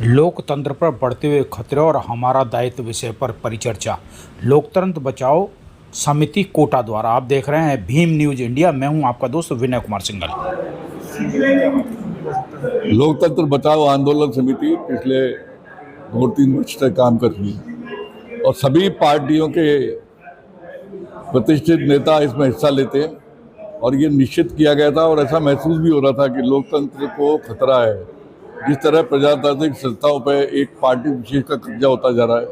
लोकतंत्र पर बढ़ते हुए खतरे और हमारा दायित्व विषय पर परिचर्चा। लोकतंत्र बचाओ समिति कोटा द्वारा। आप देख रहे हैं भीम न्यूज इंडिया। मैं हूं आपका दोस्त विनय कुमार सिंघल। लोकतंत्र बचाओ आंदोलन समिति पिछले 2-3 वर्ष से काम कर रही है और सभी पार्टियों के प्रतिष्ठित नेता इसमें हिस्सा लेते हैं। और ये निश्चित किया गया था और ऐसा महसूस भी हो रहा था कि लोकतंत्र को खतरा है। जिस तरह प्रजातांत्रिक संस्थाओं पर एक पार्टी विशेष का कब्जा होता जा रहा है,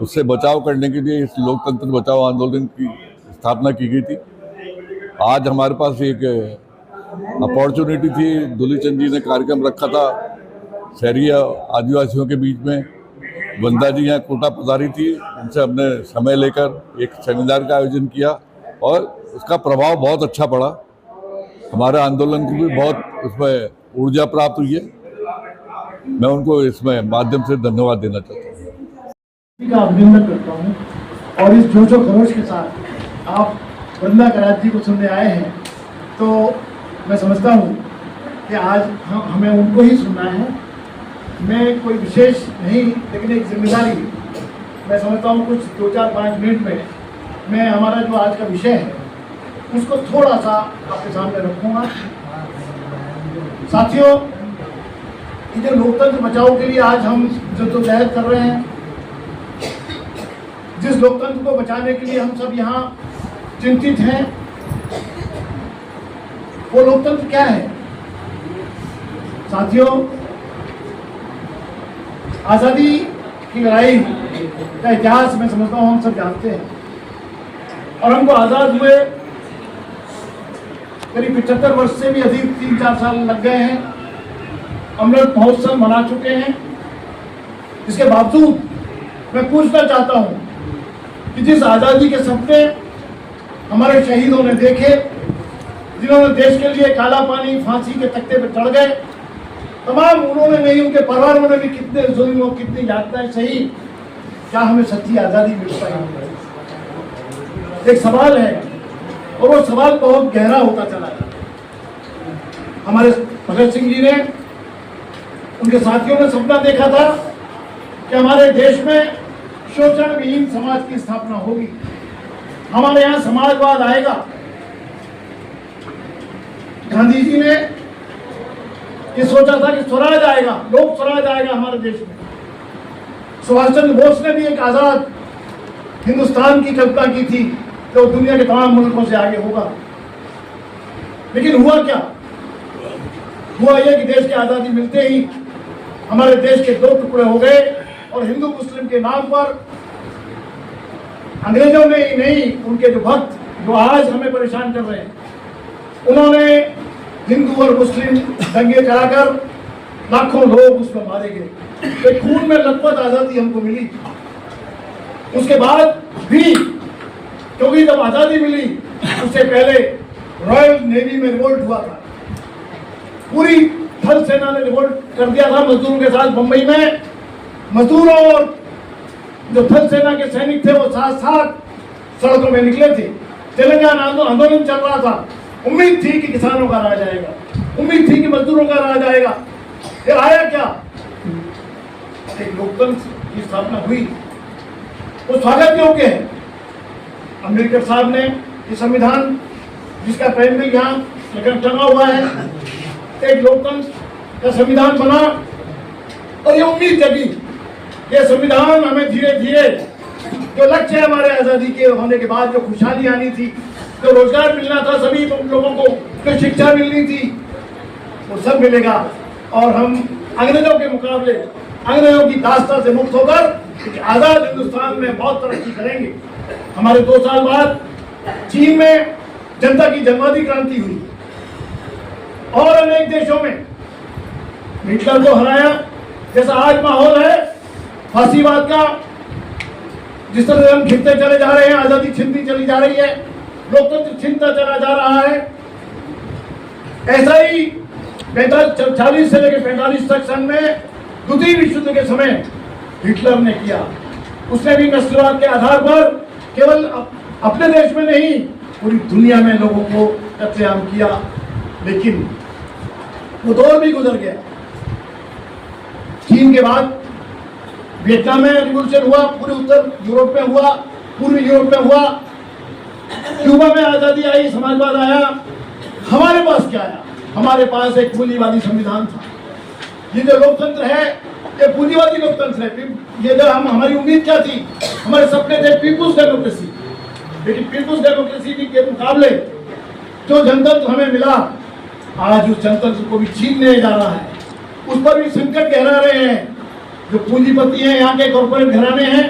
उससे बचाव करने के लिए इस लोकतंत्र बचाओ आंदोलन की स्थापना की गई थी। आज हमारे पास एक अपॉर्चुनिटी थी। दुलीचंद जी ने कार्यक्रम रखा था शहरी आदिवासियों के बीच में। वंदा जी यहाँ कोटा पधारी थी, उनसे हमने समय लेकर एक सेमिनार का आयोजन किया और उसका प्रभाव बहुत अच्छा पड़ा। हमारे आंदोलन को भी बहुत उसमें ऊर्जा प्राप्त हुई है। मैं उनको इसमें माध्यम से धन्यवाद देना चाहता हूँ। का अभिनंदन करता हूँ और इस जोशो खरोश के साथ आप वंदा करात जी को सुनने आए हैं, तो मैं समझता हूँ कि आज हमें उनको ही सुनना है। मैं कोई विशेष नहीं, लेकिन एक जिम्मेदारी मैं समझता हूँ कुछ 2-4-5 मिनट में मैं हमारा जो आज का विषय है उसको थोड़ा सा आपके सामने रखूँगा। साथियों, ये जो लोकतंत्र बचाओ के लिए आज हम जद्दोजहद कर रहे हैं, जिस लोकतंत्र को बचाने के लिए हम सब यहाँ चिंतित हैं, वो लोकतंत्र क्या है? साथियों, आज़ादी की लड़ाई का इतिहास मैं समझता हूँ हम सब जानते हैं और हमको आज़ाद हुए करीब 75 वर्ष से भी अधिक 3-4 साल लग गए हैं। अमृत महोत्सव मना चुके हैं। इसके बावजूद मैं पूछना चाहता हूं कि जिस आज़ादी के सपने हमारे शहीदों ने देखे, जिन्होंने देश के लिए काला पानी फांसी के तख्ते पर चढ़ गए, तमाम उन्होंने नहीं, उनके परिवारों ने भी कितने जुल्म और कितनी यातनाएं सही, क्या हमें सच्ची आज़ादी मिल पाई? एक सवाल है और वो सवाल बहुत गहरा होता चला है। हमारे भगत सिंह जी ने, उनके साथियों ने सपना देखा था कि हमारे देश में शोषण विहीन समाज की स्थापना होगी, हमारे यहाँ समाजवाद आएगा। गांधी जी ने ये सोचा था कि स्वराज आएगा, लोक स्वराज आएगा हमारे देश में। सुभाष चंद्र बोस ने भी एक आजाद हिंदुस्तान की कल्पना की थी जो दुनिया के तमाम मुल्कों से आगे होगा। लेकिन हुआ क्या? हुआ यह कि देश की आजादी मिलते ही हमारे देश के 2 टुकड़े हो गए और हिंदू मुस्लिम के नाम पर अंग्रेजों ने ही नहीं, उनके जो भक्त जो आज हमें परेशान कर रहे हैं, उन्होंने हिंदू और मुस्लिम दंगे कराकर लाखों लोग उसमें मारे गए। एक खून में लथपथ आजादी हमको मिली। उसके बाद भी, क्योंकि जब आजादी मिली उससे पहले रॉयल नेवी में रिवोल्ट हुआ था, पूरी थल सेना ने रिवोल्ट कर दिया था मजदूरों के साथ। बंबई में मजदूरों और जो थल सेना के सैनिक थे वो साथ साथ सड़कों में निकले थे। तेलंगाना आंदोलन चल रहा था। उम्मीद थी कि किसानों का राज आएगा, उम्मीद थी कि मजदूरों का राज आएगा। फिर आया क्या? एक लोकतंत्र की स्थापना हुई। वो स्वागत योग्य है। अम्बेडकर साहब ने ये संविधान, जिसका प्रेमबिल यहाँ टंगा हुआ है, एक लोकतंत्र का संविधान बना और ये उम्मीद जगी, ये संविधान हमें धीरे धीरे जो लक्ष्य है हमारे आज़ादी के होने के बाद, जो खुशहाली आनी थी, जो रोजगार मिलना था सभी लोगों को, जो शिक्षा मिलनी थी, वो सब मिलेगा और हम अंग्रेजों के मुकाबले, अंग्रेजों की दास्ता से मुक्त होकर आज़ाद हिंदुस्तान में बहुत तरक्की करेंगे। हमारे 2 साल बाद चीन में जनता की जनवादी क्रांति हुई और अनेक देशों में हिटलर को हराया। जैसा आज माहौल है फांसीवाद का, जिस तरह से हम खिंचते चले जा रहे हैं, आजादी छिनती चली जा रही है, लोकतंत्र छिनता चला जा रहा है, ऐसा ही 40 से लेकर 45 तक सन में द्वितीय विश्व युद्ध के समय हिटलर ने किया। उसने भी नस्लवाद के आधार पर केवल अपने देश में नहीं, पूरी दुनिया में लोगों को कत्लेआम किया। लेकिन वो दौर भी गुजर गया। चीन के बाद वियतनाम में रिवॉल्यूशन हुआ, पूरे उत्तर यूरोप में हुआ, पूर्वी यूरोप में हुआ, क्यूबा में आज़ादी आई, समाजवाद आया। हमारे पास क्या आया? हमारे पास एक पूंजीवादी संविधान था। ये जो लोकतंत्र है ये पूंजीवादी लोकतंत्र है। ये जो हमारी उम्मीद क्या थी, हमारे सपने थे पीपुल्स डेमोक्रेसी, लेकिन पीपुल्स डेमोक्रेसी के मुकाबले जो जनतंत्र हमें मिला, आज उस जनतंत्र को भी छीनने जा रहा है, उस पर भी संकट गहरा रहे हैं। जो पूंजीपति हैं, यहाँ के कॉर्पोरेट घराने हैं,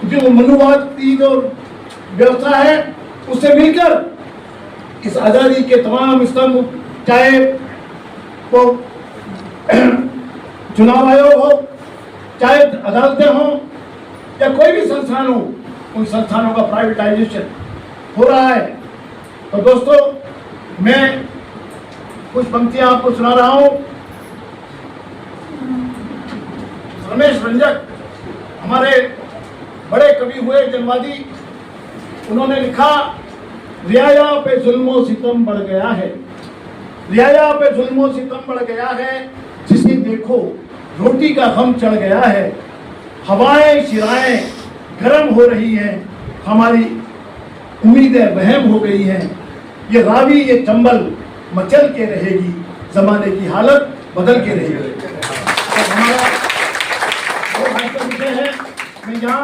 जो मनुवाद की जो व्यवस्था है उससे मिलकर इस आजादी के तमाम स्तंभ, चाहे वो चुनाव आयोग हो, चाहे अदालतें हों या कोई भी संस्थान हो, उन संस्थानों का प्राइवेटाइजेशन हो रहा है। तो दोस्तों, मैं कुछ पंक्तियां आपको सुना रहा हूं। रमेश रंजक हमारे बड़े कवि हुए, जनवादी, उन्होंने लिखा, रियाया पे जुल्मो सितम बढ़ गया है, रियाया पे जुल्मो सितम बढ़ गया है, जिसे देखो रोटी का गम चढ़ गया है, हवाएं शिराएं गर्म हो रही हैं, हमारी उम्मीदें वहम हो गई हैं, ये रावी ये चंबल मचल के रहेगी, जमाने की हालत बदल के रहेगी। तो हमारा जो आज का विषय है, मैं यहाँ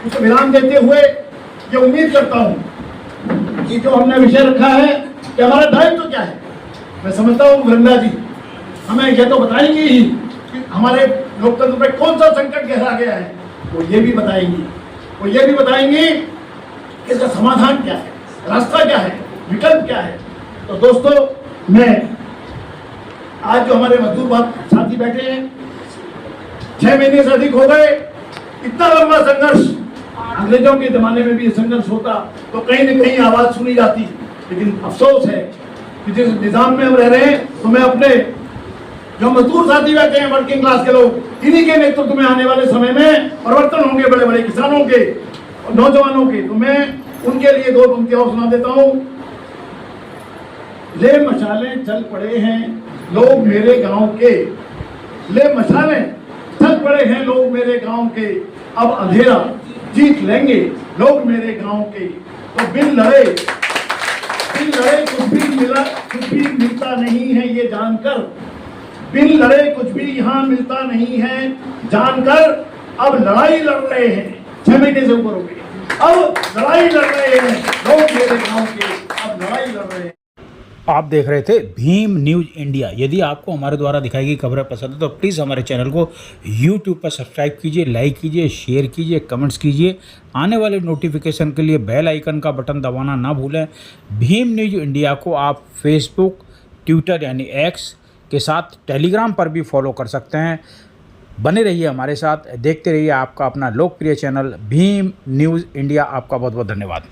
उसे विराम देते हुए ये उम्मीद करता हूँ कि जो हमने विषय रखा है कि हमारा दायित्व क्या है। मैं समझता हूँ वृंदा जी हमें यह तो बताएंगे ही कि हमारे लोकतंत्र पर कौन सा संकट गहरा गया है, वो ये भी बताएंगी, वो ये भी बताएंगी कि इसका समाधान क्या है, रास्ता क्या है, विकल्प क्या है। तो दोस्तों, मैं आज जो हमारे मजदूर साथी बैठे हैं, 6 महीने से अधिक हो गए, इतना लंबा संघर्ष, अंग्रेजों के जमाने में भी ये संघर्ष होता तो कहीं न कहीं आवाज सुनी जाती, लेकिन अफसोस है कि जिस निजाम में हम रह रहे हैं, तो मैं अपने जो मजदूर साथी बैठे हैं, वर्किंग क्लास के लोग, इन्हीं के नेतृत्व में आने वाले समय में परिवर्तन होंगे, बड़े बड़े किसानों के और नौजवानों के। तो मैं उनके लिए 2 पंक्तियां सुना देता हूं। ले मशालें चल पड़े हैं लोग मेरे गांव के, ले मशालें चल पड़े हैं लोग मेरे गांव के, अब अंधेरा जीत लेंगे लोग मेरे गांव के। तो बिन लड़े कुछ भी मिलता नहीं है ये जानकर, बिन लड़े कुछ भी यहाँ मिलता नहीं है जानकर, अब लड़ाई लड़ रहे हैं, 6 महीने से ऊपर हो गए, अब लड़ाई लड़ रहे हैं लोग मेरे गांव के, अब लड़ाई लड़ रहे हैं। आप देख रहे थे भीम न्यूज़ इंडिया। यदि आपको हमारे द्वारा दिखाई गई खबरें पसंद है तो प्लीज़ हमारे चैनल को यूट्यूब पर सब्सक्राइब कीजिए, लाइक कीजिए, शेयर कीजिए, कमेंट्स कीजिए। आने वाले नोटिफिकेशन के लिए बेल आइकन का बटन दबाना ना भूलें। भीम न्यूज़ इंडिया को आप फेसबुक, ट्विटर यानी एक्स के साथ टेलीग्राम पर भी फॉलो कर सकते हैं। बने रहिए हमारे साथ, देखते रहिए आपका अपना लोकप्रिय चैनल भीम न्यूज़ इंडिया। आपका बहुत बहुत धन्यवाद।